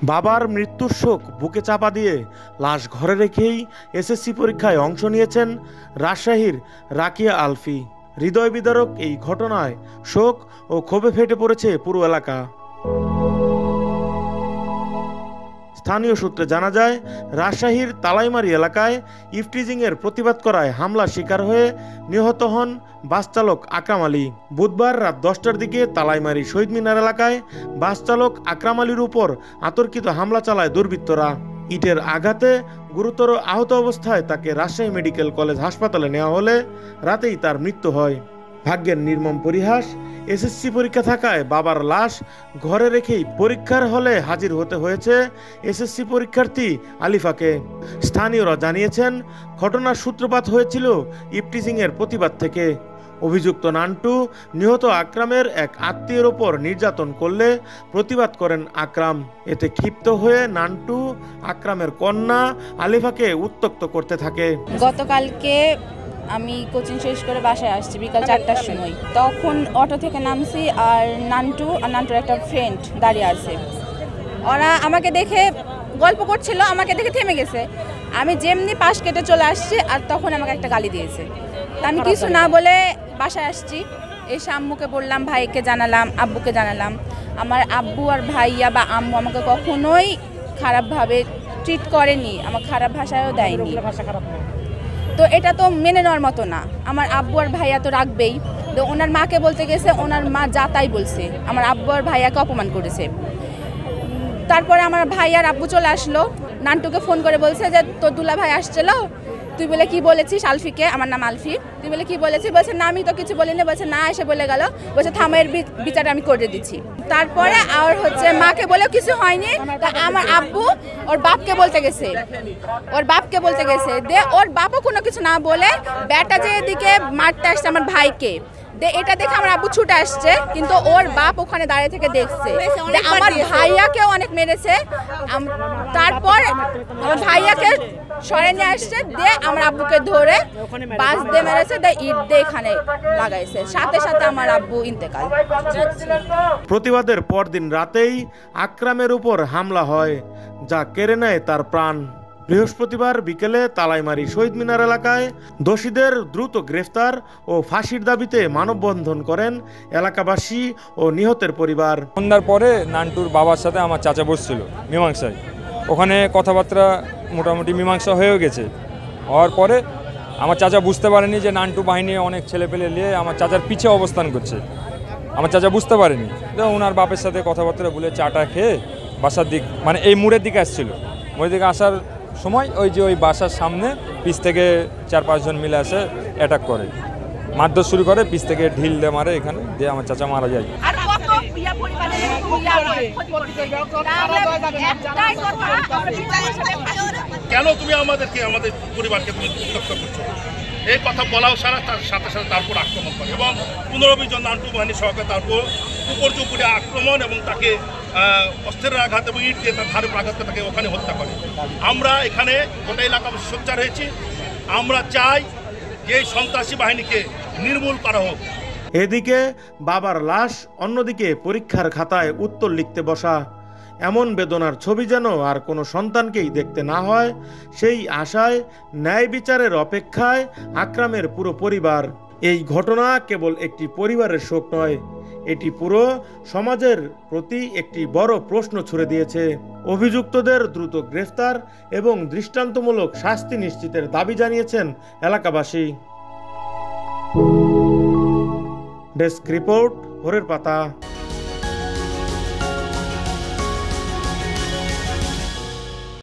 বাবার মৃত্যুর শোক বুকে চাপা দিয়ে লাশ ঘরে রেখেই এসএসসি পরীক্ষায় অংশ নিয়েছেন রাজশাহীর রাকিয়া আলফি। হৃদয় বিদারক এই ঘটনায় শোক ও ক্ষোভে ফেটে পড়েছে পুরো এলাকা। স্থানীয় সূত্রে জানা যায়, রাজশাহীর তালাইমারি এলাকায় ইফটিজিংয়ের প্রতিবাদ করায় হামলার শিকার হয়ে নিহত হন বাস চালক আকরাম আলী। বুধবার রাত 10টার দিকে তালাইমারি শহীদ মিনার এলাকায় বাস চালক আকরাম আলীর উপর অতর্কিত হামলা চালায় দুর্বৃত্তরা। ইটের আঘাতে গুরুতর আহত অবস্থায় তাকে রাজশাহী মেডিকেল কলেজ হাসপাতালে নেওয়া হলে রাতেই তার মৃত্যু হয়। ভাগ্যের নির্মম পরিহাস, এসএসসি পরীক্ষা থাকায় বাবার লাশ ঘরে রেখেই পরীক্ষার হলে হাজির হতে হয়েছে এসএসসি পরীক্ষার্থী আলিফাকে। স্থানীয়রা জানিয়েছেন, ঘটনার সূত্রপাত হয়েছিল ইফটিজিংয়ের প্রতিবাদ থেকে। অভিযুক্ত নান্টু নিহত আকরামের এক আত্মীয়ের ওপর নির্যাতন করলে প্রতিবাদ করেন আকরাম। এতে ক্ষিপ্ত হয়ে নান্টু আকরামের কন্যা আলিফাকে উত্ত্যক্ত করতে থাকে। গতকালকে আমি কোচিং শেষ করে বাসায় আসছি বিকাল 4টার সময়। তখন অটো থেকে নামছি আর নান্টুর একটা ফ্রেন্ড দাঁড়িয়ে আছে। ওরা আমাকে দেখে গল্প করছিল, আমাকে দেখে থেমে গেছে। আমি যেমনি পাশ কেটে চলে আসছি আর তখন আমাকে একটা গালি দিয়েছে। আমি কিছু না বলে বাসায় আসছি, এসে আম্মুকে বললাম, ভাইকে জানালাম, আব্বুকে জানালাম। আমার আব্বু আর ভাইয়া বা আম্মু আমাকে কখনোই খারাপভাবে ট্রিট করেনি, আমার খারাপ ভাষায়ও দেয়নি। তো এটা তো মেনে নেওয়ার মতো না। আমার আব্বু আর ভাইয়া তো রাখবেই। তো ওনার মাকে বলতে গেছে, ওনার মা যা তাই বলছে, আমার আব্বু আর ভাইয়াকে অপমান করেছে। তারপরে আমার ভাই আর আব্বু চলে আসলো, নান্টুকে ফোন করে বলছে যে তোর দুলা ভাই আসছিল, তুই বলে কি বলেছিস আলফিকে, আমার নাম আলফি, তুই বলে কি বলেছিস? বলছে না আমি তো কিছু বলিনি। বলছে না, এসে বলে গেল, বলছে থামের বিচার আমি করে দিচ্ছি। তারপরে আর মাকে বলেও কিছু হয়নি। তা আমার আব্বু ওর বাপকে বলতে গেছে, দে ওর বাপও কোনো কিছু না বলে ব্যাটা যে এদিকে মারতে আসছে আমার ভাইকে, এটা দেখে আমার আব্বু ছুটে আসছে, কিন্তু ওর বাপ ওখানে দাঁড়িয়ে থেকে দেখছে। আমার ভাইয়াকেও অনেক মেরেছে। তারপর আমার ভাইয়াকে সরে নিয়ে আসছে, আমার আব্বুকে ধরে বাস দিয়ে মেরেছে, ইট দিয়ে এখানে লাগাইছে। সাথে সাথে আমার আব্বু ইন্তেকাল। প্রতিবাদের পরদিন রাতেই আকরামের উপর হামলা হয়, যা কেড়ে নেয় তার প্রাণ। বৃহস্পতিবার বিকেলে তালাইমারি শহীদ মিনার এলাকায় দোষীদের দ্রুত গ্রেফতার ও ফাঁসির দাবিতে মানববন্ধন করেন এলাকাবাসী ও নিহতের পরিবার। সন্ধ্যার পরে নান্টুর বাবার সাথে আমার চাচা বসছিল মীমাংসায়। ওখানে কথাবার্তা মোটামুটি মীমাংসা হয়েও গেছে। হওয়ার পরে আমার চাচা বুঝতে পারেনি যে নান্টু বাহিনী অনেক ছেলেপেলে নিয়ে আমার চাচার পিছে অবস্থান করছে। আমার চাচা বুঝতে পারেনি। তো ওনার বাপের সাথে কথাবার্তা বলে চাটা খেয়ে বাসার দিক, মানে এই মোড়ের দিকে আসছিল। মোড়ের দিকে আসার সময় ওই বাসার সামনে পিছ থেকে 4-5 জন মিলে আসে, অ্যাটাক করে, মারধর শুরু করে, পিছ থেকে ঢিল দিয়ে মারে, এখানে দিয়ে আমার চাচা মারা যায়। কেন তুমি আমাদের পরিবারকে তুমি উত্ত্যক্ত করছো, এই কথা বলাও সারা, তার সাথে সাথে তারপর আক্রমণ করে এবং 15-20 জন নান্টু বাহিনী সহকারে তারপর উপরে আক্রমণ এবং তাকে অস্ত্রের আঘাত এবং ইট দিয়ে তার ধারের আঘাত তাকে ওখানে হত্যা করে। আমরা এখানে গোটা এলাকাবাসী সোচ্চার হয়েছি। আমরা চাই যে এই সন্ত্রাসী বাহিনীকে নির্মূল করা হোক। এদিকে বাবার লাশ, অন্যদিকে পরীক্ষার খাতায় উত্তর লিখতে বসা। এমন বেদনার ছবি যেন আর কোনো সন্তানকেই দেখতে না হয়, সেই আশায় ন্যায় বিচারের অপেক্ষায় আকরামের পুরো পরিবার। এই ঘটনা কেবল একটি পরিবারের শোক নয়, এটি পুরো সমাজের প্রতি একটি বড় প্রশ্ন ছুড়ে দিয়েছে। অভিযুক্তদের দ্রুত গ্রেফতার এবং দৃষ্টান্তমূলক শাস্তি নিশ্চিতের দাবি জানিয়েছেন এলাকাবাসী। ডেস্ক রিপোর্ট, ভোরের পাতা।